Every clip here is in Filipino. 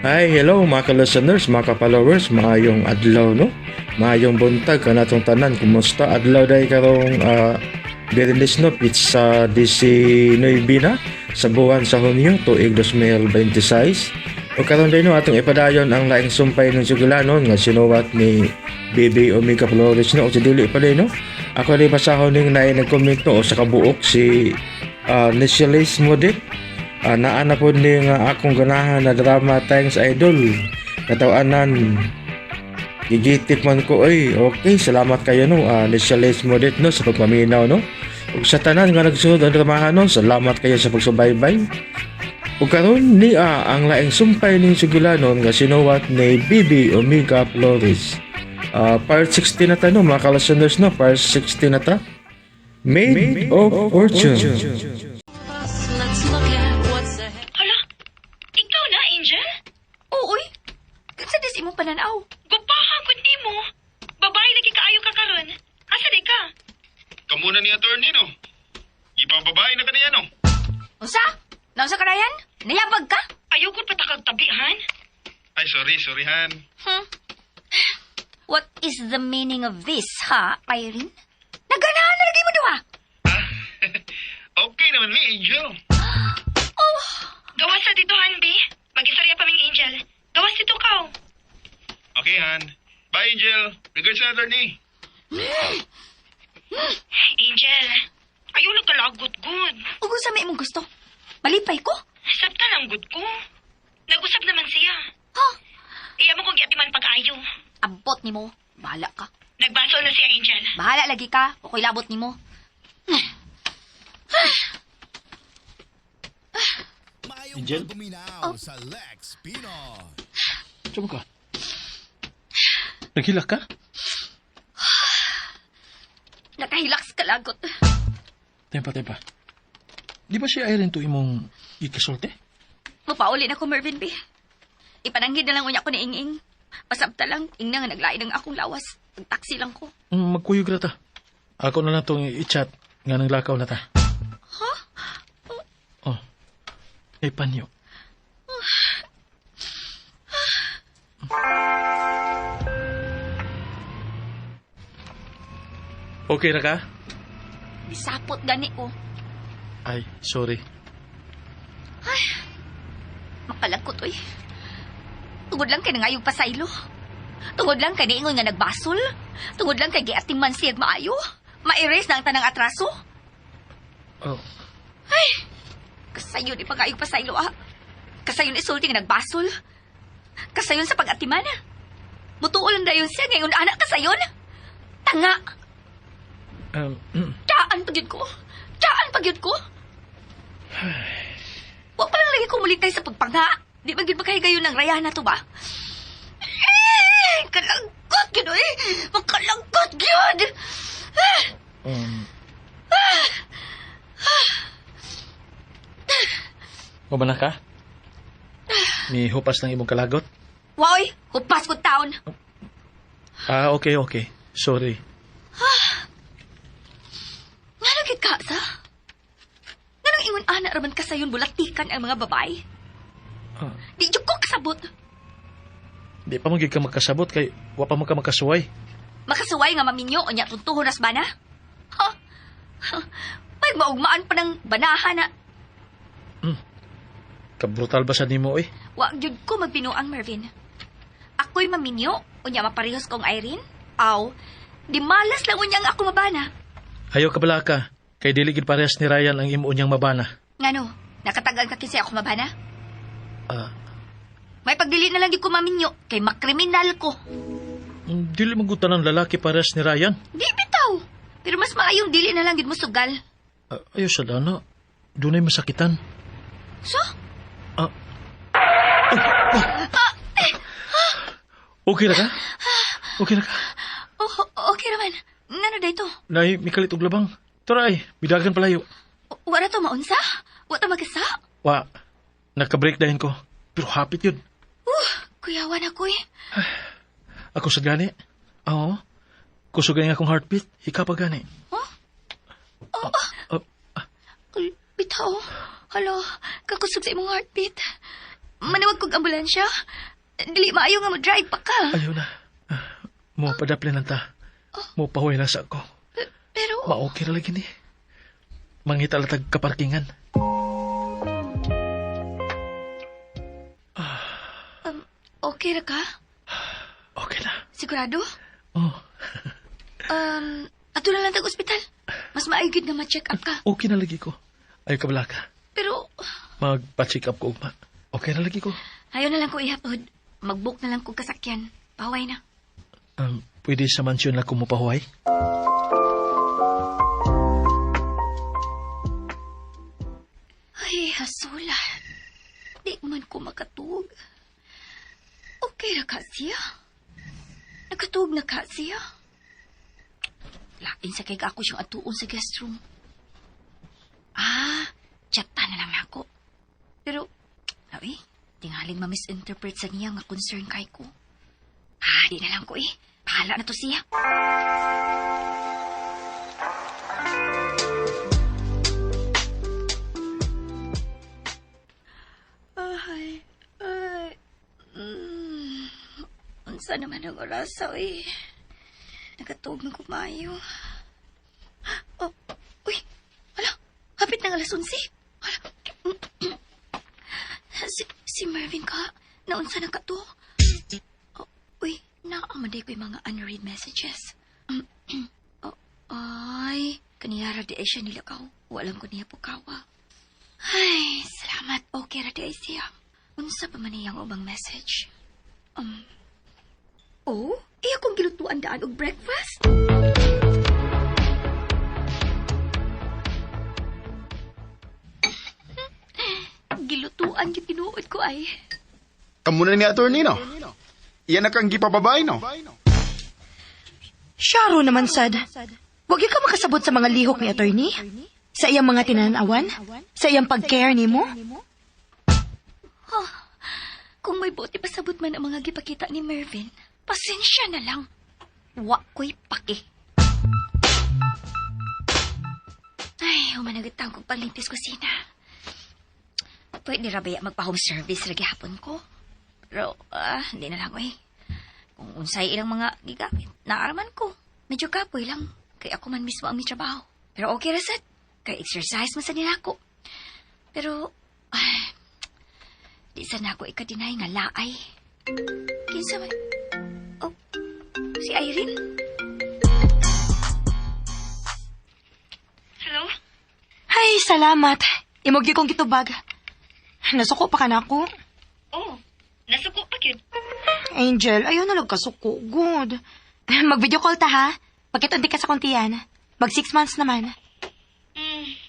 Hi, hello mga ka-listeners, mga ka-followers, maayong adlaw no. Maayong buntag kanatong tanan. Kumusta adlaw day karong Bernes no pizza 19 na sa buwan sa Hunyo tuig 2026. O karon day no atong ipadayon ang laing sumpay ng sugulanon nga sinuwat ni Baby Omega Flores no o si dili pa day no. Ako rin basahon ning nag-comment no o sa kabuok si Nichelis Modet. Naana po ni nga akong ganahan na drama thanks idol katawanan gigitip man ko okay salamat kayo no Nichelis Modet no sa pagpaminaw no ug sa tanan nga nagsunod ang dramahan no salamat kayo sa pagsubaybay ug karon ni ang laing sumpay ning sugulanon nga sinuwat ni Bibi Omega Flores part 16 na ta no mga ka-listeners no part 16 na ta Made of Fortune. Let's look at what's ahead. Hala, ikaw na, Angel? Uy, kansa dis imong pananaw? Gupahan ko ni mo. Babae lagi kaayo ka karon. Asa di ka? Kamuna ni attorney, no? Ipababae na kaniya, no? Usa? Nausa ka Ryan? Nayabag ka? Ayaw ko patakag tabihan. Ay, sorry, Han. What is the meaning of this, ha, Irene? Naganahan na lagi mo duwa. Okay naman, mi, Angel. Gawas sa dito, Hanbi. Mag-isarya pa ming Angel. Gawas dito ka. Okay, Han. Bye, Angel. Regards sa attorney. Angel, ayaw lang kalagot good. Ug sa may imong gusto? Malipay ko? Sabta lang good ko. Nag-usap naman siya. Ha? Iya mo kong yatiman pag-ayo. Abot nimo. Bahala ka. Nagbasol na siya, Angel. Bahala lagi ka. O ko'y labot nimo. Angel? Sa Lex Pinoy. Saan ka? Naghilak ka? Nakahilaks ka lagot. Tempa. Di ba si Irene to imong ikasulti? Mapauli na ko, Mervin B. Ipananggid na lang unya ko ni Inging. Pasabta lang, ingna nga naglain ng akong lawas. Pag-taxi lang ko. Magkuyog na ta. Ako na lang itong i-chat nga nang lakaw na ta. Ha? Oh. Ay panyo. Okay na ka? Bisapot gani ko. Ay, sorry. Makalangkot, oy. Tungod lang kay nangayong pasaylo. Tungod lang kay niingon nga nagbasol. Tungod lang kay giatiman siyag maayo. Ma-erase na ang tanang atraso. Oh. Kasayon ni pangayong pasaylo, Kasayon isulti nga nagbasol. Kasayon sa pag-atiman. Mutuol lang dayon siya ngayon anak kasayon. Tanga. Daan pagyud ko. Wa pa lang lagi ko mulitay sa pagpanga. Di ba gyud makahigayon ng raya na to ba? Kalangkot gyud oy. Makalangkot gyud. Mabana ka? May hupas ng imong kalagot? Woy, hupas ko taon. Okay. Sorry. Nga nagit ka sa? Nga nang ingon anak raman kasayon bulatikan ang mga babae. Di jud ko kasabot. Di pa magig ka magkasabot kay wapa mo ka magkasuway. Makasuway nga maminyo o niya tuntuhon as bana? May maugmaan pa ng banahan na. Kabrutal ba sa nimo Wag jud ko magbinuang Mervin. Ako'y maminyo o niya maparehos kong Irene? Aw, di malas lang unyang ako mabana. Ayaw ka bala ka. Kay diligid parehas ni Ryan ang imo niyang mabana. Ngano, nakatagal ka kasi ako mabana? May pagdili na lang di ko maminyo kay makriminal ko. Dili magutan ng lalaki parehas ni Ryan. Di bitaw. Pero mas maayong dili na lang gid mo sugal. Ayaw sa dana. Dunay masakitan. So? Okay na ka? Okay raman. Ngano dayto? Nay, mikalit og labang. Turay, bidagan palayo. Wala to maunsa? Wa to magkasa? Wa, naka-break dahin ko. Pero hapit yun. Kuyawan ako eh. Ako sa gani. Oo. Kusugan nga akong heartbeat. Ika pa gani. Bitaw. Hala, kakusog sa imong heartbeat. manawag kong ambulansya. Dili maayo nga mo drive pa ka. Ayaw na. Mo padaplin lang ta. Mo pahuwi lang sa ako. Pero, Ma-okay na lagi ni. Mangita latag kaparkingan. okay ra ka? Okay na. Sigurado? Oh, Ato na lang tag ospital. Mas maayod nga ma-check up ka. okay na lagi ko. Ayaw ka bala ka. Pero, Magpa-check up ko ugma. Okay na lagi ko. ayaw na lang ko ihapod. Mag-book na lang ko kasakyan. Paway na. Pwede sa mansyon lang kumupahuay? Ay, hasula. Di man ko makatug. Okay ra ka siya. Nakatug na ka siya. Lain sa kay ako siyang atuon sa guest room. Chata na lang ako. Pero, ay, tingaling ma-misinterpret sa niya nga concern kay ko. Di na lang ko eh. Bahala na to siya. Unsa naman ang orasa, eh. Nagatog ng kumayo. Oh, uy, hala, hapit ng alas 11. Hala, si Mervin ka, naunsa na ka to? Oh, uy, naamaday ko yung mga unread messages. Oh, ay, kaniyara di ay siya nilakaw. Walang ko niya pukawa. Ay, salamat. Okay ra di ay siya. Unsa pa man niyang ubang message? Oh, iya kong gilutuan daan og breakfast. Gilutuan yung tinuod ko ay. Kamu na ni attorney, no? Iyan na kang gipababay, no? Syaro naman, sad. Huwag ka makasabot sa mga lihok ni attorney. Sa iyang mga tinanawan. Sa iyang pag-care ni mo. Kung may buti pasabot man ang mga gipakita ni Mervin, pasensya na lang. Wa ko'y paki. Ay, humanagatang kong panlimpis kusina. Pwede rabaya magpa-home service lagi hapon ko. Pero, hindi na lang, Kung unsay ilang mga gigamit, naaraman ko. Medyo kapoy lang. Kaya ako man mismo ang may trabaho. Pero okay, Rasad. Kaya exercise man sa nila ako. Pero, di sana ako ikadinay nga laay. Kinsa man? Oh, si Irene? Hello? Ay, salamat. Imogyo kong kitubag. Nasuko pa ka na ako. Oh, nasuko pa yun. Angel, ayaw na kasuko. Good. Mag-video call ta, ha? Pagkitunti ka sa kuntiyan. Mag 6 months naman.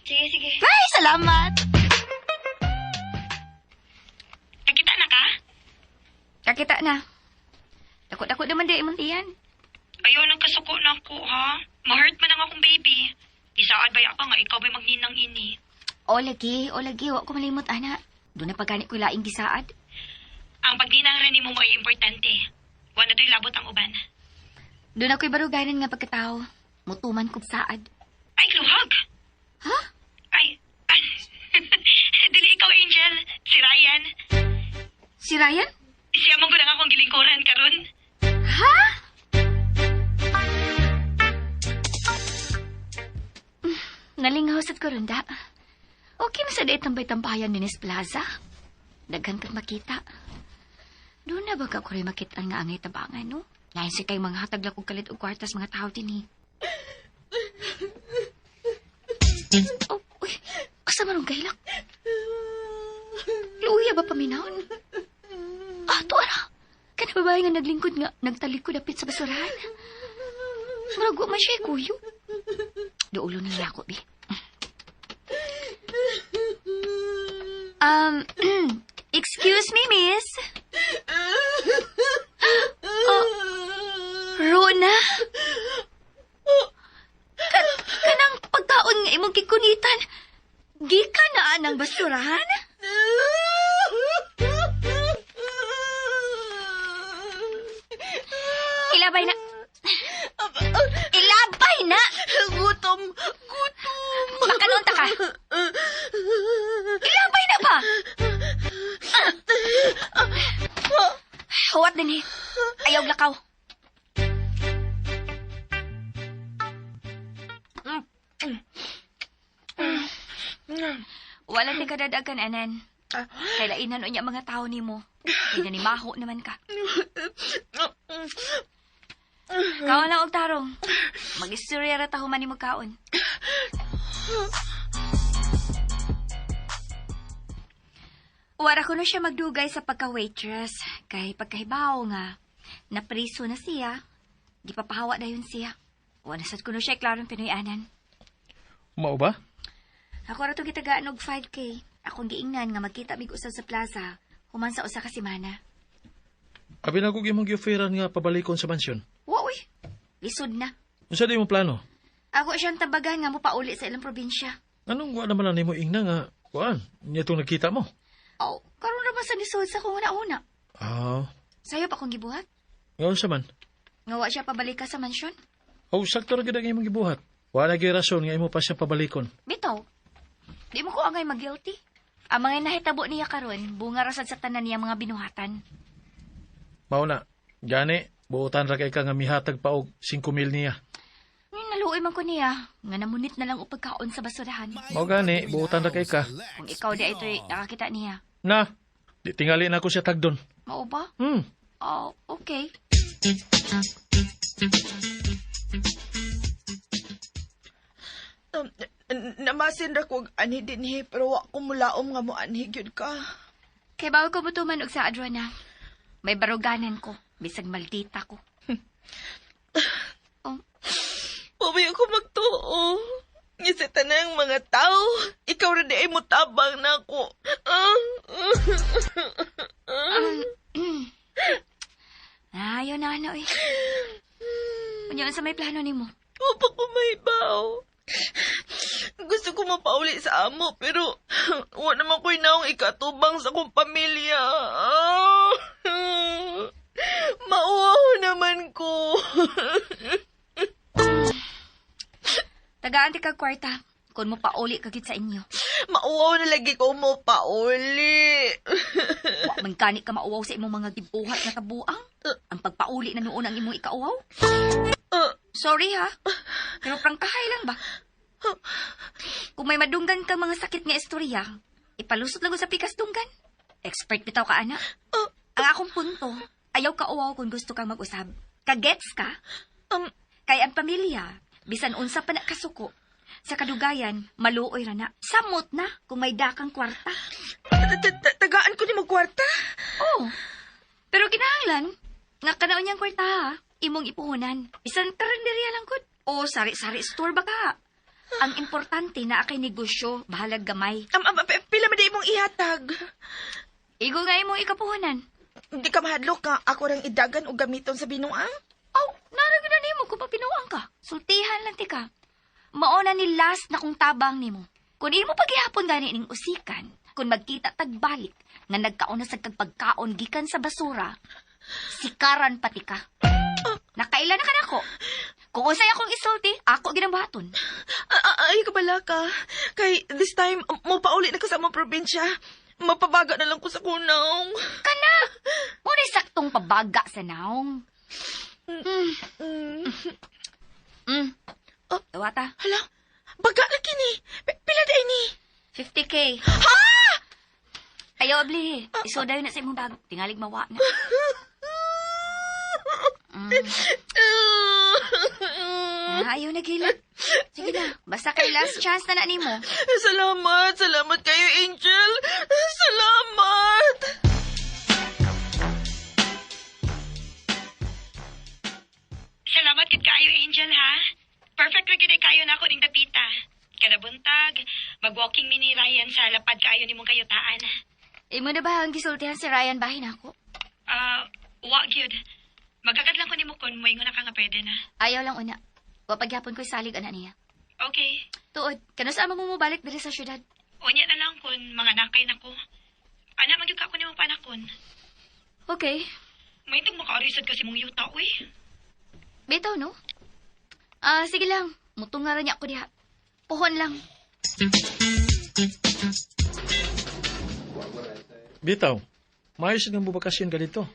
Sige. Ay, salamat! Nakita na ka? Kakita na. Dako-dako naman di imong tiyan. Ayaw nang kasuko na ako, ha? Ma-hurt man ang akong baby. Isaad ba pa nga ikaw ba'y magninang ini? O lagi. Wa ko malimot, ana. Doon na pagganit ko laing gisaad. Ang pagninang rin mo ay importante. Wala na to'y labot ang uban. Doon ako'y baruganan nga pagkatao. Mutuman kong saad. Ay, luhag! Ha? Ay, dili ikaw, Angel. Si Ryan. Si Ryan? Siya mong lang akong gilingkuran karon. Ha? Nalingaw sa korunda. Okay na sa dait tambay-tambayan ni Nis Plaza. Daghan kang makita. Doon na ba ka ko rin makita nga angay tabangan, no? Lain si kay mga hatag lakong kalit o kwartas mga tao din, Oh, uy. Asa marong gailak? Luya ba paminahon? Ato, ara. Kana babae nga naglingkod nga, nagtalikod apit sa basurahan. Marago man siya, kuyo. Doulo niya ako, bi. Excuse me, miss? Rona? Kanang pagkaon nga imong kikunitan, gikan na anang basurahan? Ilabay na. Ilabay na! Gutom. Makanunta ka. Ilabay na ba? Huwat din eh. Ayaw lakaw. Wala ti kadadagan, anan. Kailainan unya mga tao ni mo. Inanimaho naman ka. Kaon lang og tarong. Mag-istorya ra tahuman ni mo kaon. Wara ko na siya magdugay sa pagka-waitress. Kay pagkahibaw nga, napriso na siya. Gipapahawa dayon siya. Wala sad ko na siya klarong Pinoy-anan. Mao ba? Ako ra to gitagaan og 5K. Akong giingnan nga magkita mig usab sa plaza. Human sa usa ka semana. Abi na ko imong gi-offeran nga pabalikon sa mansyon. Wa uy. Lisod na. Unsa di mo plano? Ako siyang tabagan nga mo pauli sa ilang probinsya. Anong wa naman na nimo ingna nga kuan? Nya tong nagkita mo. Oh, karon ra ba sa lisod sa kung una-una? Ah, Sayo pa kong gibuhat. ngayon sa man. Nga wa siya pabalik ka sa mansyon. Oh, sakto ra gid ang imong gibuhat. Wala gyud rason nga imo pa siya pabalikon. Bitaw. Di mo ko angay mag-guilty. Ang mga nahitabo niya karon, bunga rasad sa tanan niya mga binuhatan. Mao na. Gani, buutan ra kay ka nga mihatag pa og 5,000 niya. Naluoy man ko niya. Nga namunit na lang o pagkaon sa basurahan. Mao gani, buutan ra kay ka. Kung ikaw di ito'y nakakita niya. Na, di tingali na ako siya tagdon. Mao ba? Oh, okay. Namasin ra ko ani dinhi pero wa ko mulaom nga mo anhi gyud ka. Kay bago ko butuman og sa adwa na. May baruganan ko. Bisag maldita ko. Oh, Pabi ako magtuo. Nga sa tanang mga tao, ikaw rin di ay mutabang na ako. ayaw na ano eh. Kunyan sa may plano ni mo. Wapa ko mahibaw. Gusto ko mapauli sa amo, pero wa naman ko'y naong ikatubang sa kong pamilya. Mauwaw naman ko. Tagaan ti kag kwarta. Kung mo pauli kagit sa inyo. Mauwaw na lagi ko mo pauli. Wa man kani ka mauwaw sa imong mga gibuhat na kabuang. Ang pagpauli na noon ang imong ikauwaw. Sorry ha. Pero prangkahay lang ba? Kung may madunggan kang mga sakit nga istorya, ipalusot lang ko sa pikas dunggan. Expert bitaw ka, ana. Ang akong punto, ayaw ka uwaw kung gusto kang mag-usab. Kagets ka? Kay ang pamilya, bisan unsa pa na kasuko. Sa kadugayan, maluoy ra na. Samot na kung may dakang kwarta. Tagaan ko ni mo kwarta? Oh, pero kinahanglan, nga kanaon niyang kwarta ha, imong ipuhunan. Bisan karinderya lang gud. O sari-sari store ba ka? Ang importante na akay negosyo, bahalag gamay. Pila man di mong ihatag. Igo nga imong ikapuhunan. Hindi ka mahadlok ka ako rang idagan o gamiton sa binuang? Aw, naragin na nimo kung papinuang ka. Sultihan lang ti ka. Mauna ni last na kung tabang nimo. Kung imo paghihapon gani ning usikan, kung magkita tagbalik, nga nagkauna sa kagpagkaon gikan sa basura, sikaran pati ka. Nakailan na ka na ko. Kung usay akong isulti, ako ginambaton. Ay, kabala ka. Kay this time, mo pauli na ka sa mga probinsya. Mapabaga na lang ko sa kunaw. Kana! Muna'y saktong pabaga sa naong. Tawata. Hala, baga lagi ni. Pila day ni? 50K. Ha? Ayaw, abli. Isodayo na sa imong bag. Tingalig mawa na. Ayaw na gilid. Sige na. Basta kay last chance na nimo. Salamat. Salamat kayo, Angel. Salamat. Salamat kit kaayo, Angel, ha? Perfect ra gid kayo na ako ning dapita. Kada buntag, mag-walking mini Ryan sa lapad kaayo nimong kayutaan. Imo na ba ang gisultihan si Ryan bahin ako? Wa gyud. Magkakad lang ko nimo kon moingon na ka nga pwede na. Ayaw lang una. Wapagyapon ko'y salig ana niya. Okay. Tuod, kanasama mo mubalik diri sa syudad. Unya na lang kon mga nakay nako. Ana magyud ka ko nimo panakon. Okay. May itong makaarisad kasi mong yuta, uy. Bitaw, no? Sige lang. Mutungaran niya ako diha. Puhon lang. Bitaw, maayos nga mo bakasyon ganito.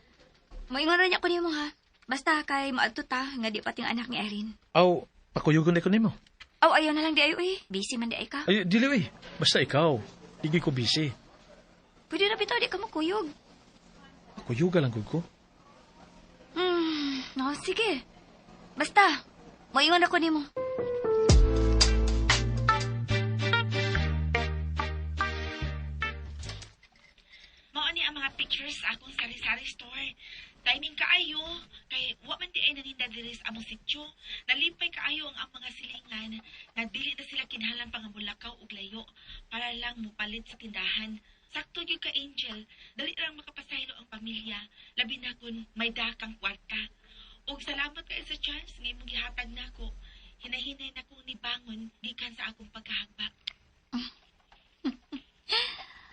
Moingon rin ako nimo ha. Basta kay maadto ta nga di pati ang anak ni Irene. Aw, pakuyugon ko nimo. Aw, ayaw na lang di ayo eh. Busy man di ay ka. Ay, dili uy. Basta ikaw. Digi ko busy. Pwede na bitaw di ka makuyog. Pakuyuga lang gud ko. No, sige. Basta, moingon ako nimo. Mao ni ang mga pictures sa akong sari-sari store. Timing kaayo, kay wa man di ay naninda diri sa among sityo. Nalipay kaayo ang mga silingan nga dili na sila kinahanglan pang bulakaw ug layo para lang mupalit sa tindahan. Sakto gyud ka Angel, dali rang makapasaylo ang pamilya, labi na kun may dakang kwarta. Ug salamat kay sa chance nga imong gihatag nako. Hinahinay na kong nibangon gikan sa akong pagkahagba.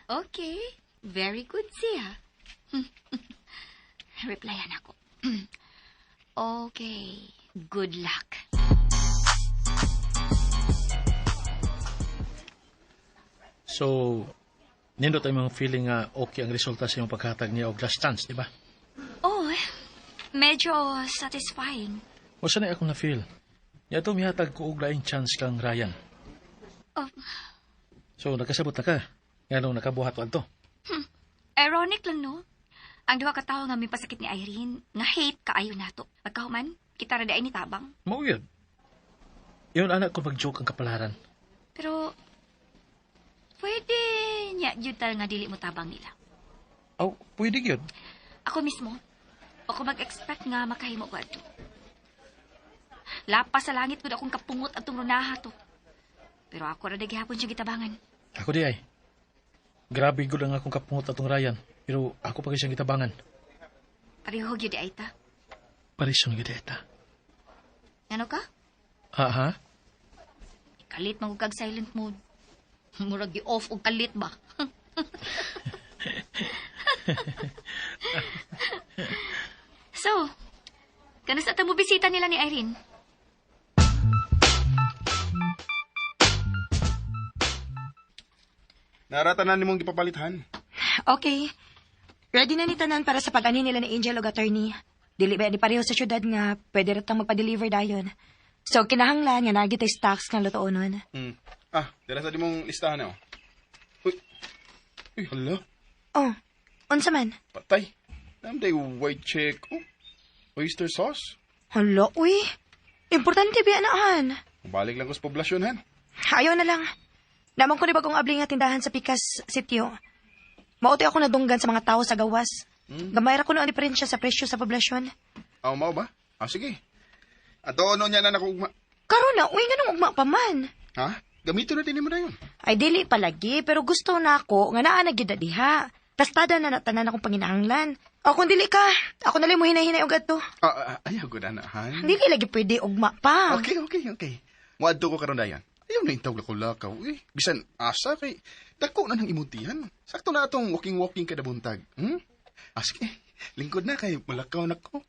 Okay. Very good siya. Replyan ako. Okay. Good luck. So, nindot ay mga feeling nga okay ang resulta sa iyong paghatag niya og last chance, di ba? Oh, medyo satisfying. O sanay akong na-feel. Niya ito mihatag ko og laing chance kang Ryan. Oh, So, nakasabot na ka. Nga nung nakabuhat ko to. ironic lang, no? Ang duwa ka tao nga may pasakit ni Irene, nga hate kaayo nato. Pagkahuman, kita rada ay ni tabang. Mauyod. Iyon anak ko mag-joke ang kapalaran. Pero, pwede niya jutal nga dili mo tabang nila. Aw, pwede yun. Ako mismo, ako mag-expect nga makahimo ko ato. Lapas sa langit ko na akong kapungot at tumunaha to. Pero ako rada gihapon siya gitabangan. Ako di ay. Grabe ko lang akong kapungot atong Ryan. Pero ako pa siyang gitabangan. Pareho gyud di ay ta. Parisyon gideta. Ano ka? Ha? Kalit magugag silent mode. Murag gi-off og kalit ba? So, kanas na mo bisita nila ni Irene? Naratanan nimong gipapalithan. Okay. Ready na ni tanan para sa pag-ani nila ni Angel o attorney. Dili ba ni pareho sa syudad nga pwede ratang magpa-deliver dayon. So, kinahanglan nga nagitay stocks kang lutoonon. Dala sa dimong listahan na, Uy, hala. Oh, unsa man? Patay. Namday white check. Oyster sauce. Hala, uy. Importante ba anaan? Balik lang ko sa poblasyon, han. Ayaw na lang. Naman ko ni bagong abli nga tindahan sa Pikas Sitio. Mauti ako nadunggan sa mga tao sa gawas. Gamay ra ko no ang diferensya sa presyo sa poblasyon. Mao ba? Sige. Ato ano niya na nakugma. Karon na, uy, ganong ugma pa man. Ha? Gamito na din mo na yun. Ay, dili palagi, pero gusto na ako nga naa na gyud na diha. Tastada na natanan akong panginahanglan. O kung dili ka, ako na lang mo hinahinay og adto. Ayaw ko na, han. Dili lagi pwede ugma pa. Okay. Muadto ko karon dayan. Ayaw na intawag lakaw-lakaw. Bisan asa kay dako na ng imutihan. Sakto na atong walking kada buntag. Sige, lingkod na kay malakaw na ko.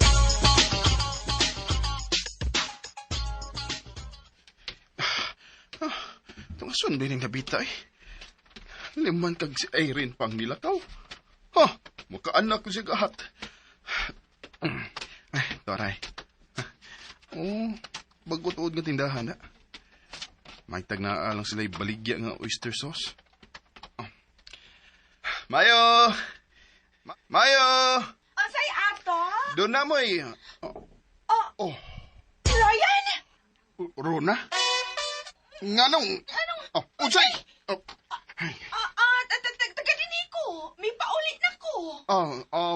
Tungason ba yung nabita Liman kag si Irene pang nilakaw. Makaanak ko si gahat. Taray. Bagot-od nga tindahan, ha? May tag na lang sila baligya nga oyster sauce. Mayo! Mayo! Asay ato? Doon na mo Ryan! Rona? Nganong? Unsay? Taga-dini ko. May paulit na ko.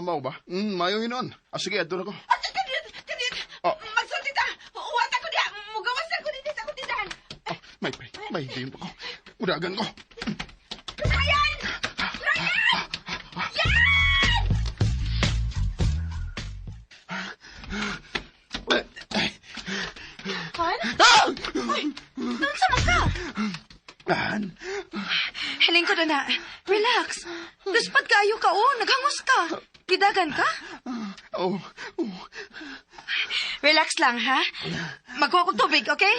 Mau ba? Mayo hinon. Sige, adto na ko. Kanit. Magsulti ta. Uwata ko diya. Mugawasan ko din sa kutindahan. May din pa ko. Udagan ko. Ryan! Han? Hiling ko na. Relax. Luspat kaayo ka, naghangos ka. Pidagan ka? Relax lang, ha? Magkuha ko tubig, okay?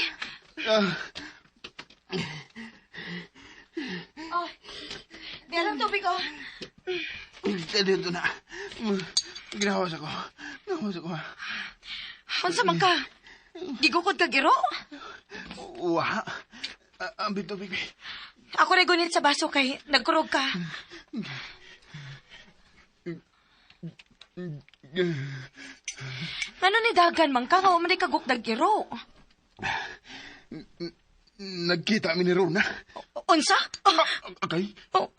Di alam tubig, Dito na. Ginawas ako. Masuk ko. Unsa man ka? Gigukod ka giro? Wa. Ambit to, baby. Ako rin gunit sa baso kay nagkurog ka. Ano ni dagan man ka nga umali ka gukdag giro? Nagkita mi ni Rona. Unsa? Okay. Oh.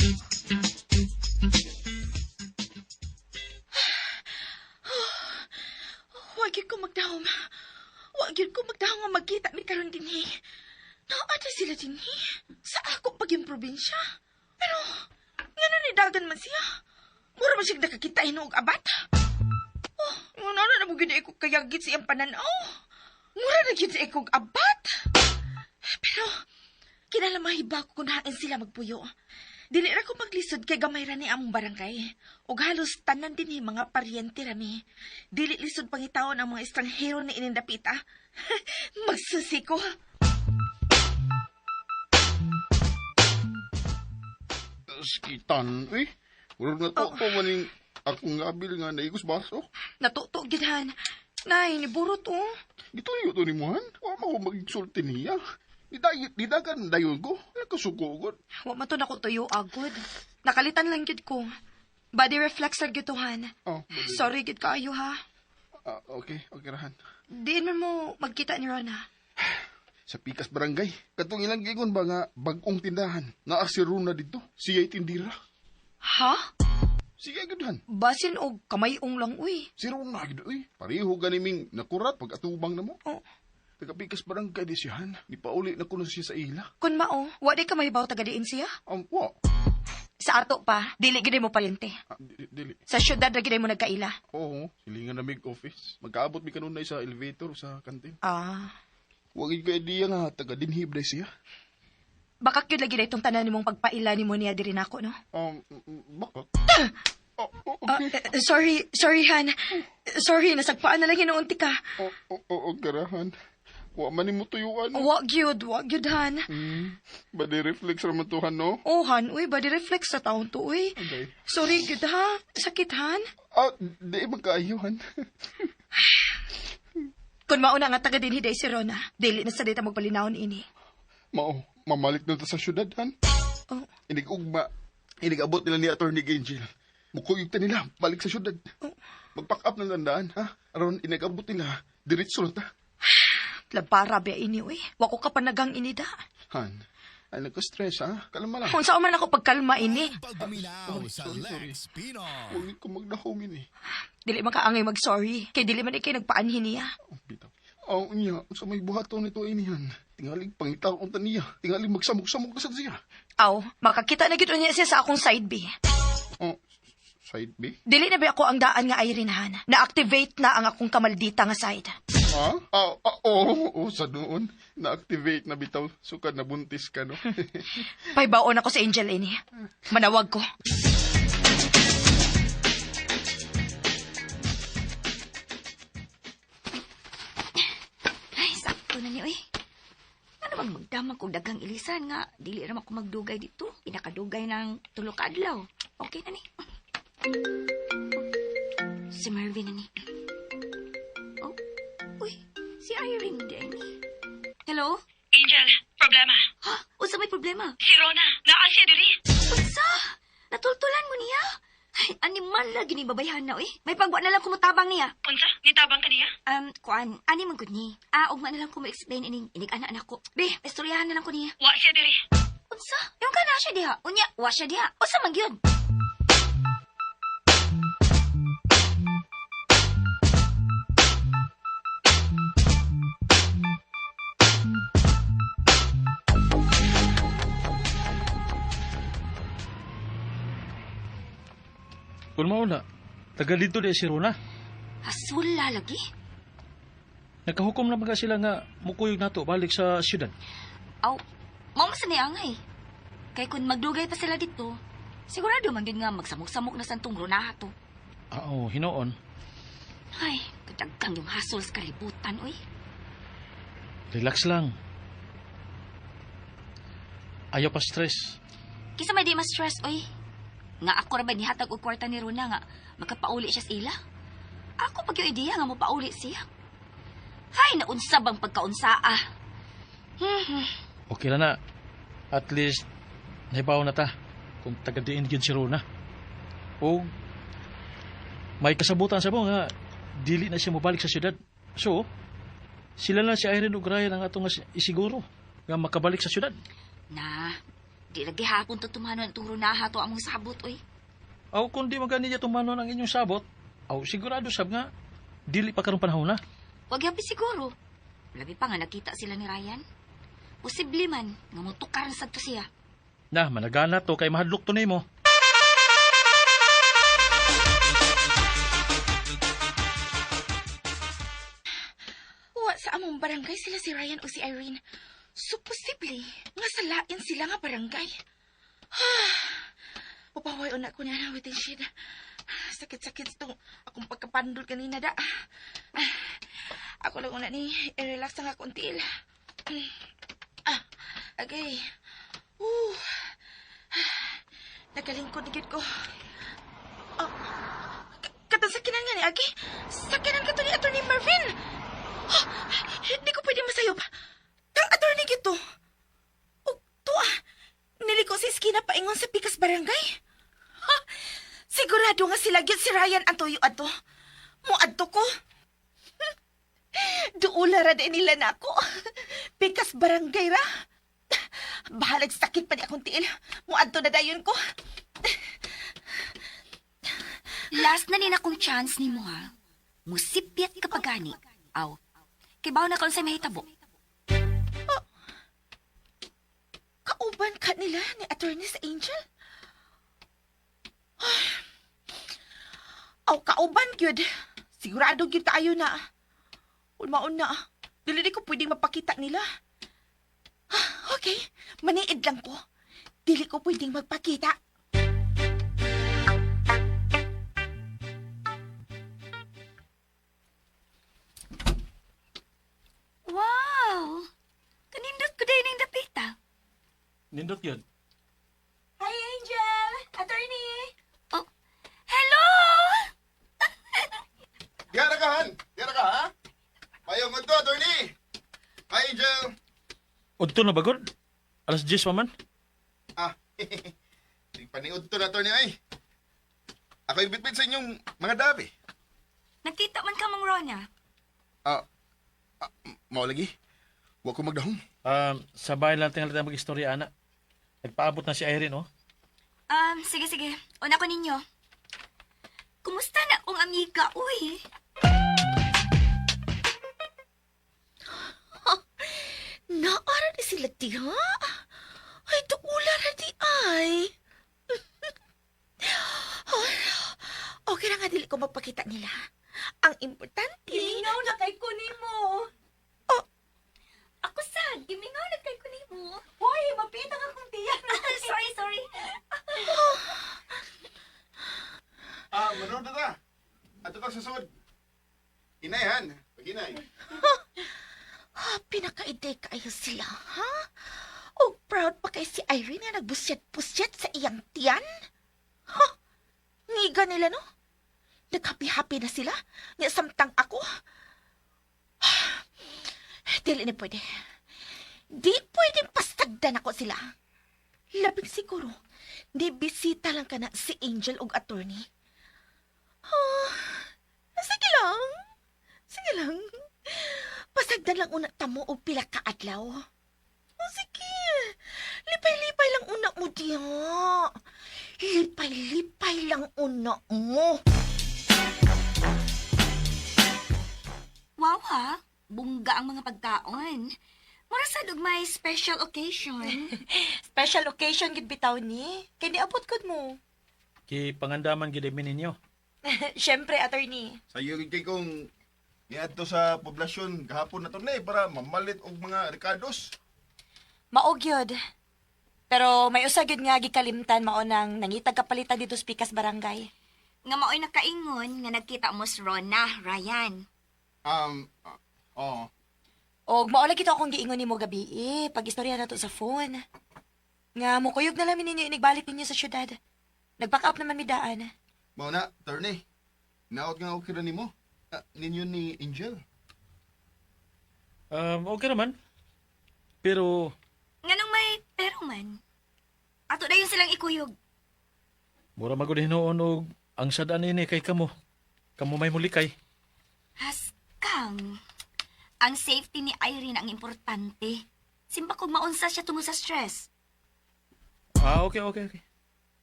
Wag yun ko magdahom. Wag yun ko magdahom nga magkita mi karon dinhi. Naada sila dinhi. Sa ako pag yung probinsya. Pero, nga ni dagan man siya. Mura man siya nakakita hinuog abat. Oh, nga na mo gina ikog kayagit siyang pananaw. Mura na gina ikog abat. Pero, kinalamahiba ko kunain sila magpuyo. Dili ra ko maglisod kay gamay ra ni among barangay. Ug halos tanan din mga paryente rami. Dili lisod pangitaon ang mga estranghero ni inindapita. Magsusi ko. Skitan, eh. Urog na to ko maning akong gabil nga naigos baso. Natuto gidhan. Nay, ni burot oh. Gituyo to ni Muhan. Wa mo ko magsulti niya. Didagan dayon ko. Nagkasugugod. Wa man to nako tuyo agod. Nakalitan lang gid ko. Body reflexer gituhan. Oh, Sorry gid kaayo ha. okay rahan. Diin man mo magkita ni Rona. Sa Pikas Barangay, katong ilang gigon ba nga bagong tindahan. Naa si Rona dito. Siya'y tindira. Ha? Siya gudhan. Basin og kamayong lang uy. Si Rona gid uy. Pareho ganiming nakurat pag atubang na mo. Oh. Taga Pikas Barangay di siyahan. Ni pauli na kuno siya sa ila. Kun mao, wa di ka mahibaw taga diin siya. Wa. Sa ato pa, dili gid mo palyente. Dili. Sa syudad ra gid mo nagkaila. Oo, silingan na mig office. Magkaabot mi kanunay sa elevator sa kantin. Ah, Wagin ka idea nga taga dinhib day siya. baka gyud lagi na itong tanan nimong pagpaila nimo niya diri nako no. Bakit? Sorry Han. Sorry nasagpaan na lang hinuunti ka. Garahan. Wa man ni mo tuyuan. Wa gyud Han. Body reflex raman tuhan, no? Oh Han, uy body reflex sa taon to uy. Okay. Sorry gyud ha. Sakit Han. Di magkaayuhan. Kun mauna nga taga dinhi day si Rona, dili na sa dita magpalinawon ini. Mamalik na ta sa syudad, han? Oh. Inig-ugma. Inig-abot nila ni Atty. Angel. Mukuyog ta nila, balik sa syudad. Mag-pack up ng landaan, ha? Aron inig-abot nila, diretso na ta. Labara ba ini uy. Wa ko kapanagang ini da. Han, ay nagka-stress, ha? Kalma lang. Unsa man ako pagkalma ini. Pagbuminaw sa Lex Pinos. Huwag ko magdahom ini. Dili man kaangay mag-sorry. Kay dili man ikay nagpaanhin niya. Bitaw. Unya, sa may buhaton nito inihan. Tingaling pangitaw ang taniya. Tingaling magsamok-samok na sa siya. Aw, makakita na gid unya siya sa akong side B. Side B? Dili na ba ako ang daan nga Irinahan? Na-activate na ang akong kamaldita nga side. Oo, sa noon. Na-activate na bitaw. Sukad na buntis ka, no? Paybaon ako sa Angel ini. Manawag ko. Ay, sakto na niyo eh. Ano bang magdamag kong dagang ilisan nga, dili naman ako magdugay dito. Pinakadugay ng tulo ka adlaw. Okay na ni. Si Marvin na ni. Oh, uy, si Irene din. Hello? Angel, problema. Ha? Unsa may problema? Si Rona, naa siya diri. Unsa? Natultulan mo niya? Ay, animal na ginibabayhan na, eh. May pagwa na lang kumutabang niya. Unsa? Nitabang ka niya? Kuan, ani man gud ni. Ugma na lang ko ma-explain inig anak ko. Be, istoryahan na lang ko niya. Wa siya diri. Unsa? Yung ka na siya diha. Unya, wa siya diha. Unsa man gyud? Kung mauna, taga dito di si Rona. Hasula lagi. Nakahukom na mga sila nga mukuyog nato balik sa syudad. Aw, mao man sa niangay. Kay kun magdugay pa sila dito, sigurado man gyud nga magsamok-samok na santong Ronaha to. Oo, hinoon. Ay, kadagkang yung hasol sa kalibutan, oy. Relax lang. Ayaw pa stress. Kisa may di ma-stress, oy. Nga ako ra ba nihatag og kwarta ni Rona nga magkapauli siya sa ila? Ako pag yung ideya nga mo pauli siya. Hay, naunsa bang pagkaunsaa? Okay na. At least, nahibaw na ta kung taga-diin yun si Rona. O, may kasabutan sa mo nga, dili na siya mabalik sa syudad. So, sila na si Irene ug Ryan ang atong isiguro nga makabalik sa syudad. Na, di lagi hapon to tumano ang turo na hato among sabot, oy. Aw, kung di magani niya tumanon ang inyong sabot, aw, sigurado sab nga, dili pa karong panahon na. Wag yapi siguro. Labi pa nga nakita sila ni Ryan. Posible man, nga mutukaran sa to siya. Na, managana to kay mahadlok to nimo. Wa sa among barangay sila si Ryan o si Irene. So, posible nga salain sila nga barangay. Upaway una ko niya na with shit. Sakit-sakit itong akong pagkapandol kanina da. Ako lang una ni i-relax nga kontil. Okay. Nakalingkod na gyud ko. Katasakinan nga ni Agi. Sakinan ka to ni Atty. Marvin. Hindi ko pwede masayop. Kang attorney gito. O, tuwa. Niliko sa iskina paingon sa pikas barangay. Sigurado nga sila gyud si Ryan ang tuyo ato. Muadto ko. Duula ra din nila na ako. Pikas barangay ra. Bahalag sakit pa di akong tiil. Muadto na dayon ko. Last na nina kong chance ni mo, ha? Musipyat ka pagani. Aw, kibaw na kung sa mahitabo. Kauban ka nila ni Attorney sa Angel? Aw, kauban gyud. Sigurado gyud kaayo na. Ulmaon na. Dili di ko pwedeng mapakita nila. Okay, maniid lang ko. Dili ko pwedeng magpakita. Wow! Kanindot ko din yung dapita. Nindot yun. Hi, Angel! Attorney! Oh, hello! Yara ka, Han! Yara ka, ha? Mayong to, attorney! Hi, Angel! Udto na bagod? Alas 10 pa man? Di paniud to na, attorney, ay. Ako ibitbit sa inyong mga dabi. Nakita man ka mong Rona. Mao lagi. Wa ko magdahom. Sa bahay lang tingnan tayo mag-istorya, ana. Nagpaabot na si Irene, oh. Sige. Una ko ninyo. Kumusta na kong amiga, uy? Naara ni sila di, ha? Ay, tuula na di, ay. Okay na nga, dili ko magpakita nila. Ang importante... Gimingaw na kay kunin mo. Oh. Ako sad, gimingaw na kay kunin mo. Hoy, mapita ka kung tiyan. Sorry. Manood na ta. Ato ka sa sud. Inay, Han. Pag-inay. Pinakaide kayo sila, ha? Oh, proud pa kay si Irene na nagbusyat-busyat sa iyang tiyan? Ha? Ngiga nila, no? Nag-happy-happy na sila? Nga samtang ako? Dili na pwede. Di pwedeng pastagdan ako sila. Labing siguro, di bisita lang ka na si Angel og attorney. Sige lang. Pasagdan lang una tamo o pila ka adlaw. Sige. Lipay-lipay lang una mo diya. Lipay-lipay lang una mo. Wow, ha? Bungga ang mga pagkaon. Mura sa may special occasion. Special occasion gid bitaw ni. Kay niabot gud mo. Ki pangandaman gid mi ninyo. Syempre, attorney. Sayo kay kong niadto sa poblasyon gahapon na to na para mamalit og mga rekados. Maogyod. Pero may usa gyud nga gikalimtan mao nang nangitag kapalitan dito sa Pikas Barangay. Nga mao'y nakaingon nga nagkita mo si Rona, Ryan. Oo. Og mao lagi to akong giingon nimo gabi pag istorya nato sa phone. Nga mo kuyog na lamin ninyo inigbalik ninyo sa syudad. Nag-back up naman mi daan. Mao na, attorney. Naot nga okay ra nimo. Ninyo ni Angel. Okay naman. Pero, Nganong may pero man. Ato dayon silang ikuyog. mura magod hinoon og ang sadaan ini kay kamo. Kamo may mulikay. Haskang. Ang safety ni Irene ang importante. Simba kung maunsa siya tungod sa stress. Okay.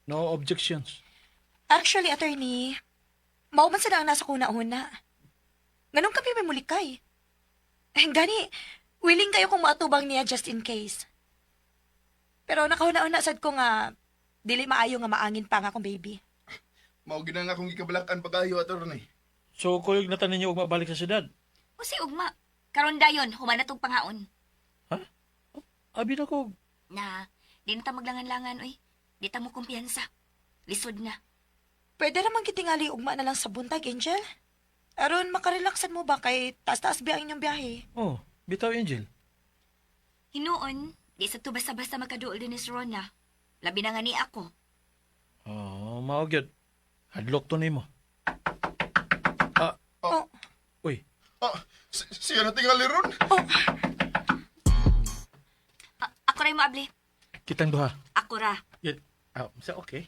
No objections. Actually, attorney, mauman sa ang nasa kuna-una. Ganun kami may mulikay. Gani, willing kayo kung maatubang niya just in case. Pero nakahuna-una sad ko nga, dili maayo nga maangin pa nga akong baby. Mao gina nga akong gikabalakan pag-ayo attorney. So, kuyog na tanin niyo og mabalik sa syudad. O si Ugma, karon dayon, human na tong pangaon. Abi na ko. Na, di na ta maglangan-langan, oy. Di ta mo kumpiyansa. Lisod na. Pwede naman kitingali ugma na lang sa buntag, Angel. Aron makarelaksan mo ba kay taas-taas biya inyong biyahe? Oh, bitaw Angel. Hinuon, di sa to basta-basta magkaduol din ni si Rona. Labi na nga ni ako. Mao gyud. Hadlok to nimo. Oh, Uy, Siya na tingali ron. Ako rin mo, Abli. kitang duha. Ako ra. Yun. Sa okay.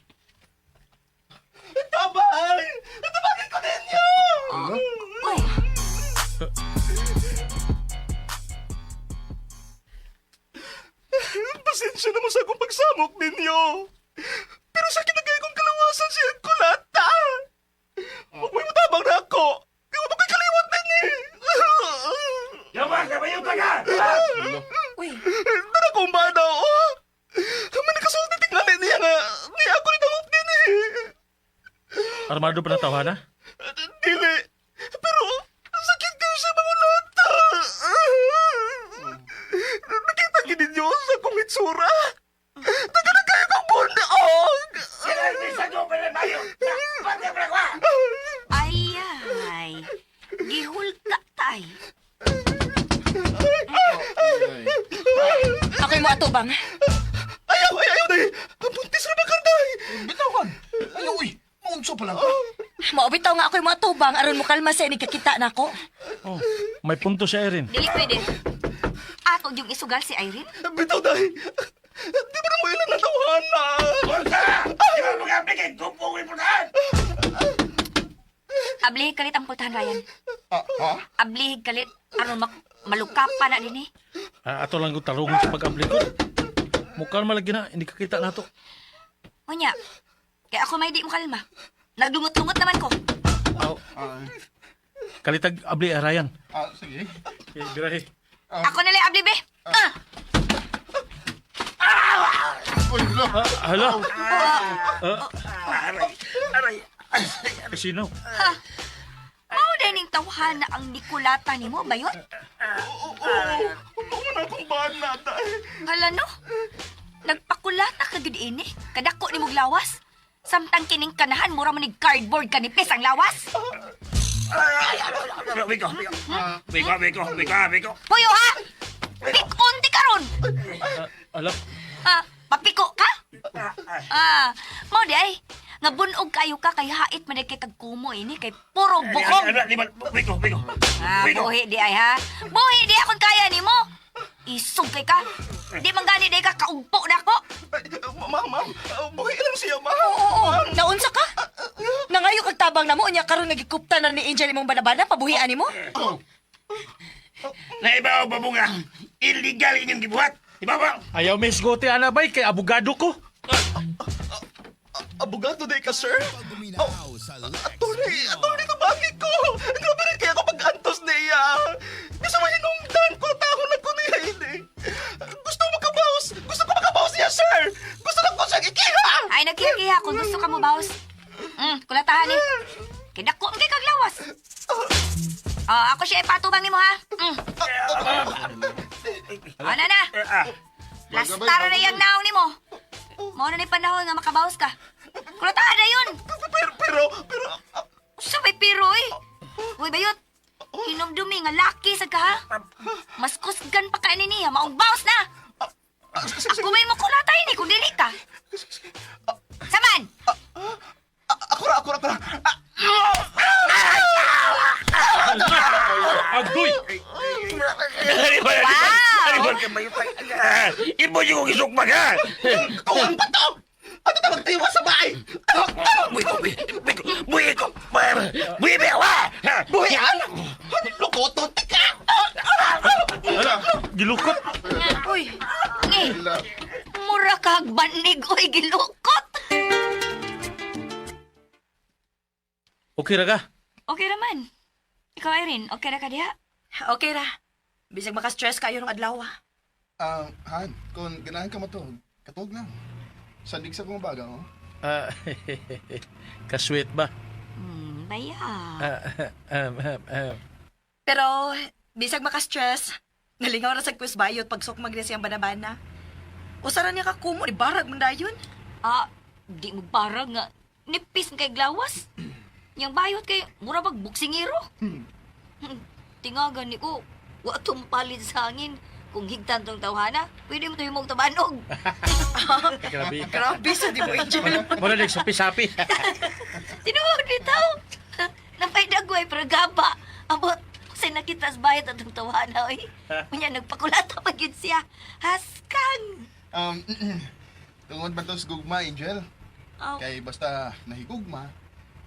Tabay! Tabagin ko ninyo! Uy, Pasensya naman sa akong pagsamok ninyo. Pero sakit na kayo kong kalawasan siya ang kulata. Huwag may matabang na ako. Di mo ba kaliwat na ni? uy. Tara kong bada, oh. Kami nakasulti tingnan niya nga. Ni ako rin ang din eh. Armado pa na tawana? Dili. Pero, sakit kayo sa mga lata. Nakita gini niyo sa kong itsura. Taga na kayo kong bundok. ay. Gihul ka, tay. Ako'y mo atubang. Ayaw, day. Buntis na ba karday? Bitawan. Ayaw, uy. Maunso pa lang. Maubitaw nga ako'y mo atubang aron mo kalma sa inikakita na ako. Oh, may punto siya Erin. Dili pwede. Ato yung isugal si Irene. Bitaw, day. Di ba na mo ilan na tawhana? Ablihig kalit ang pultahan, Ryan. Ablihig kalit. Aron malukap pa na din eh. Ato lang kong tarungon sa pag-abli ko. Mukhang malagi na, hindi kakita na to. Unya, kaya ako may di mo kalma. Nagdungot-dungot naman ko. Kalitag abli Ryan. Sige. Okay, birahe. Ako na lang, Abli, be. Uy, lo. Hala. Sino? Mao din ning tawhana ang Nicolata ni mo, bayot? Muna akong bana, day. Hala no? Nagpakulata ka gud ini. Kadako ni mong lawas. Samtang kining kanahan mura man nig cardboard kanipis ang lawas. Biko. Puyo ha? Pikon di karon. Alap. Papiko ka? Mao di ay. Nga bunog kayo ka kay hait man kay kagkumo ini kay puro bukong. Biko. Buhi di ay ha. Buhi di akon kaya nimo. Isugkay ka. Di man gani di ka kaugpo na ko. Ma'am, buhay lang siya, ma'am. Oo, naunsa ka? Nangayo kag tabang na mo, nya karon nagikupta na ni Angel imong banabana, pabuhian nimo? Naibaw ba bunga? Illegal inyong gibuhat. Di ba ba? Ayaw may sgote anabay kay abogado ko. Abogado day ka, sir? Paguminaw sa Lex Attorney, Pinol. tabagi ko. Grabe rin kaya ako pag-antos niya. Gusto mo hinungdan ko, taho na ko niya ini. Gusto ko makabawas niya, sir. Gusto lang ko siyang ikiha. Ay nagkikiha kung gusto ka mo bawas. Kulatahan ni. Kidako ang kay kag lawas. Ako siya ipatubang nimo ha. Ano na? Lastara na yung naong nimo. Mao na ni panahon nga makabawas ka. Kulatahan na yun. Pero, Sabay pero eh. Uy, bayot. Hinumdumi nga laki sa ka ha. Mas kusgan pa ka niya. Maong bawas na. Ako may makulatay ni kung dili ka. Saman! ako ra. Ibo yung kong isukmag, ha? Tuwang pa to! Ano ka magtiwa sa bahay? Buhi ko, buhi ko, buhi ko, ha? Buhian! Lukotot ka! Ala, gilukot. Uy, mura kag banig, uy, gilukot. Okay ra ka? Okay raman. Ikaw, Irene, okay ra ka diha? Okay ra. Bisag maka-stress kayo ng adlaw. Han, kung ganahan ka matog, katog lang. Sandig sa kong baga, oh. Ah, kasweet ba? Baya. Pero, bisag maka-stress, nalingaw ra sa quiz bayot pag sukmag na siyang banabana. Usaran niya ka kumo, ibarag mong dayon. Di mo parang nga, nipis kay glawas. Yang bayot kay, mura bag buksingero. Tingagan ni ko, wa tumpalit sa hangin. Kung higtan tong tawhana, pwede mo tayo mong tabanog. Grabe. Grabe sa di mo, Angel. Muna din, sapi-sapi. Tinuod bitaw. Napaydagway pero gaba. Abot, kasi nakita sa bayot atong tawhana, oy. Kunya nagpakulata pa yun siya. Haskang. Tungod ba to sa gugma, Angel? Oh. Kay basta nahigugma,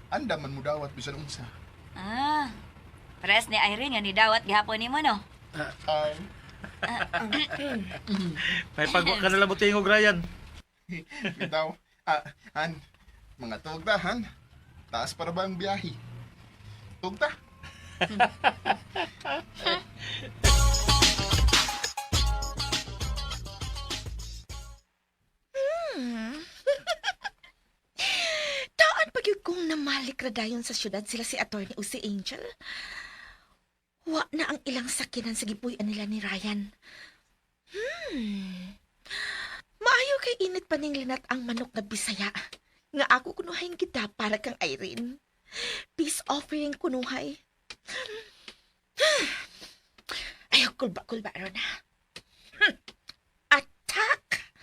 andaman mo dawat bisan unsa. Pares ni Irene nga ni dawat gihapon nimo no. May pagwa ka nalang mo tingog, Ryan. Bitaw. Han, mga tugta, Han. Taas para ba ang biyahe? Tugta. Daan pag yung kung namalik ra dayon sa syudad sila si Atty. o si Angel. Wa na ang ilang sakinan sa gipuy-an nila ni Ryan. Maayo kay init pa ning linat ang manok na Bisaya. Nga ako kunuhayin kita para kang Irene. Peace offering kunuhay. Ayaw kulba-kulba ron na. Attack!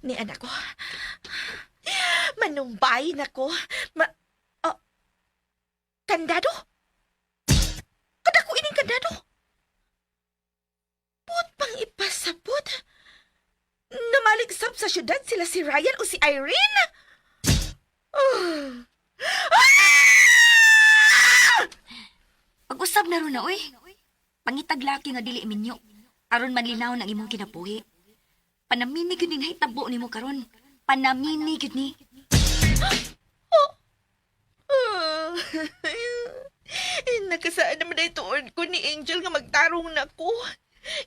Ni anak ko. Manumbay na ko. Kandado? Kada ko ining kandado? Put pang ipasabot. Namaligsap sa syudad sila si Ryan o si Irene? Pag-usab na ron na, uy. Pangitaglaki nga dili minyo. Aron manlinaw ng imong kinabuhi. Panamini gyud ni hitabo nimo karon. Panamini gyud ni. Nakasaan naman na ituon ko ni Angel nga magtarong na ko.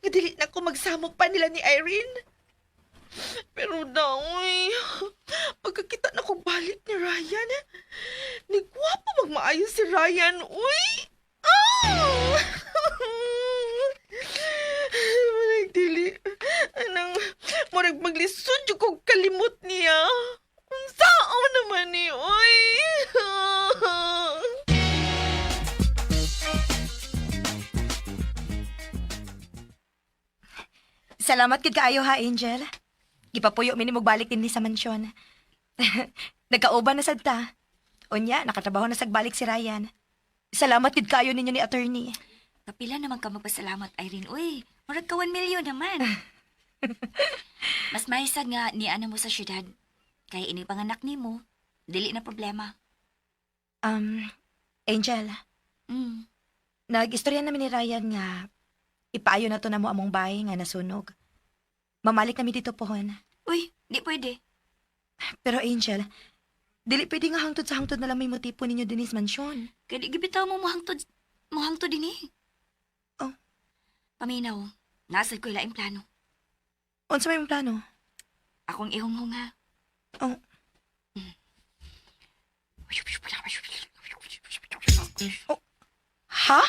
Nga dili na ko magsamok pa nila ni Irene. Pero daoy, pagkakita na ko balik ni Ryan, nigwapo magmaayo si Ryan, uy! Oh! Dili. Anang, murag maglisod yung kong kalimot niya. Sao naman ni, uy! Salamat gid kaayo ha, Angel. Gipapuyo mi nimo balik dinhi sa mansyon. Nagkauban na sad ta. Unya, nakatrabaho na sagbalik si Ryan. Salamat gid kaayo ninyo ni attorney. Kapila naman ka magpasalamat, Irene. Uy, murag ka 1 million naman. Mas mahisag nga ni ana mo sa syudad. Kaya ini panganak nimo, dili na problema. Angel, nag-istorya namin ni Ryan nga ipaayo na to na mo among bahay nga nasunog. Mamalik kami dito pohon. Uy, di pwede. Pero Angel, dili pwede nga hangtod sa hangtod na lang may motipo ninyo din sa mansyon. Kaya di gibitaw mo mohangtod din eh. Oh. Paminaw, nasad ko ilaing plano. Unsa may mong plano? Akong ihonghong ha. Oh. Ha?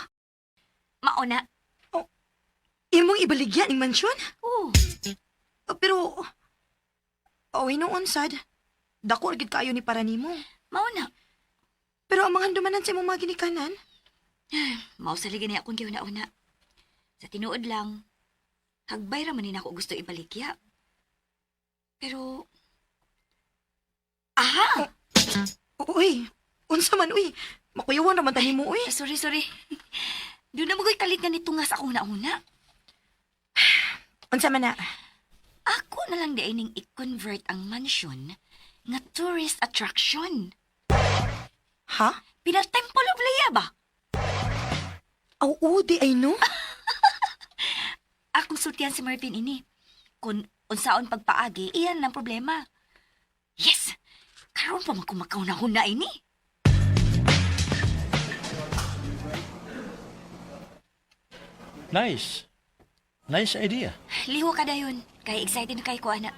Mauna. Imong ibaligyan ing mansyon? Oo. Pero, noon sad. Dako gid kaayo ni para nimo. Mauna. Pero ang mga handumanan sa imong mga ginikanan? Mao sa liga niya akong giuna-una. Sa tinuod lang, hagbay ra man din ako gusto ibaligya. Pero, aha! Uy, Unsa man, uy. Makuyawan naman tani mo, uy. Sorry. Doon na magoy kalit nga nito nga sa akong nauna. Unsa man na? Ako na lang di ay ning i-convert ang mansion nga tourist attraction. Ha? Pina-Temple of Leia ba? Aw, di ay no? Akong sultihan si Martin ini. Kung unsaon pagpaagi, iyan lang problema. Yes! Karoon pa magkumakaw na huna ini. Nice. Nice idea. Liho ka dayon. Kaya excited na kay ko, ana.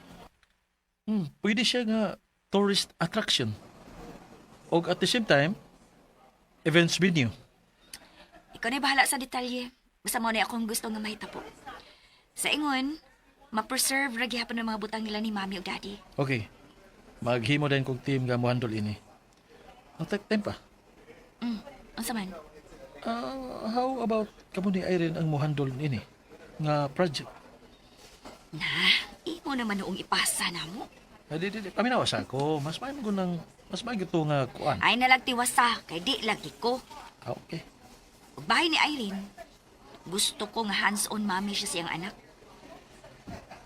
Pwede siya nga tourist attraction. O at the same time, events venue. Ikaw na bahala sa detalye. Basta mo na akong gusto nga mahitabo. Sa ingon, ma-preserve ra gihapon ng mga butang nila ni Mami ug Daddy. Okay. Maghimo din kong team nga mohandol ini. Ang time pa. Unsa man? How about kamo ni Irene ang mohandol ini nga project? Imo naman noong ipasa na mo. Di. Paminawas ako. Mas may to nga kuan. Ay nalagtiwasa, kay di lagi ko. Okay. Ug bahay ni Irene, gusto ko nga hands-on mami siya siyang anak.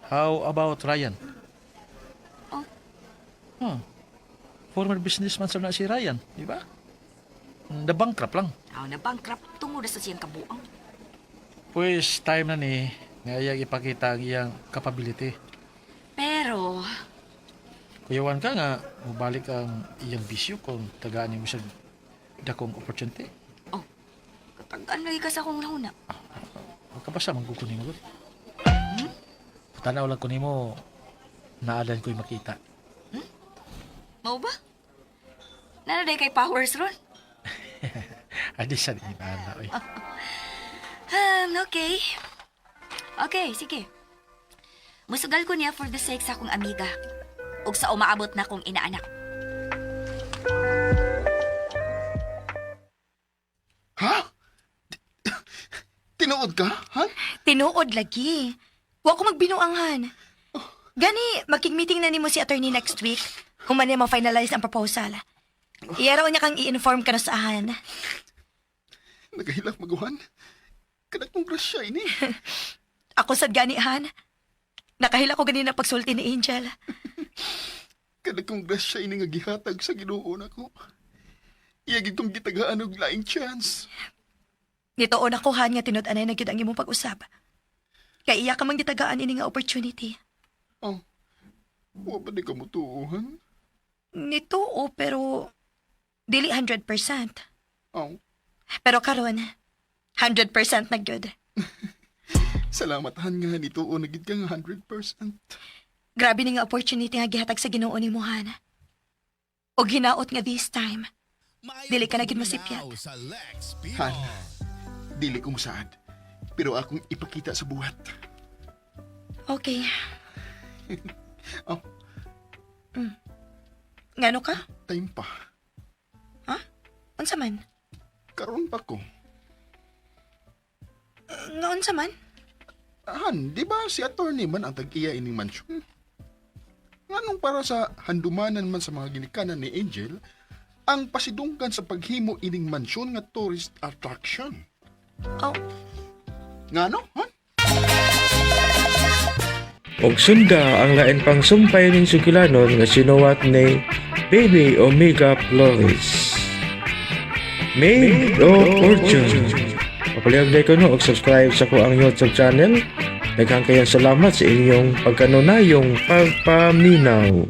How about Ryan? Oh. Former businessman sa na si Ryan, di ba? Na-bankrupt lang. Na bankrupt tungod sa siyang kabuang. Pues time na ni nga iyang ipakita ang iyang capability. Pero, Kuyawan ka nga, mabalik ang iyang bisyo kung tagaan niyo sa dakong opportunity. katagaan lagi ka sa akong lahuna. Huwag ka pa sa magkukunin mo. Tanaw lang kunin mo, naalan ko'y makita. Mau ba? Nanaday kay powers ron? Adi sa inana. Okay. Okay, sige. Musugal ko niya for the sake sa akong amiga. Ug sa umaabot na kong inaanak. Ha? Tinuod ka, ha? Tinuod lagi. Wa ko magbinuanghan. Gani, makig-meeting na nimo si attorney next week. Human niya ma-finalize ang proposal. Iyaraw niya kang i-inform ka na sa ahan. Nagahilak maguhan. Kanak mong grasya ini. Ako sad gani, Han. Nakahila ko ganina pagsulti ni Angel. Kanak mong grasya ini nga gihatag sa Ginoo nako. Iyagid kong gitagaan og laing chance. Nitoon ako, Han, nga tinud-anay na gyud ang imong pag-usap. Kay iya ka mang gitagaan ini nga opportunity. Oh, wa pa di ka mutuuhan? Nitoo, pero dili 100%. Oh, Pero karon 100% na gyud. salamat han nga nituo na gid ka nga 100%. Grabe ni nga opportunity nga gihatag sa Ginoo nimo, Han. O ginaot nga this time. Dili ka na gid masipyat. Sa Lex Pino. Han, dili ko musaad. Pero akong ipakita sa buhat. Okay. Oh, Ngano ka? time pa. Ha? Unsa man? Karon pa ko. Nga unsa man? Han, di ba si attorney man ang tag-iya ining mansyon? Nganong para sa handumanan man sa mga ginikanan ni Angel, ang pasidungkan sa paghimo ining mansyon nga tourist attraction. Oh, Ngano, han? Og sunda ang lain pang sumpay ning sugilanon nga sinuwat ni Baby Omega Flores. Made of Fortune. Papalihog ko no og subscribe sa ko ang YouTube channel. Daghang kayong salamat sa inyong pagkanunayong pagpaminaw.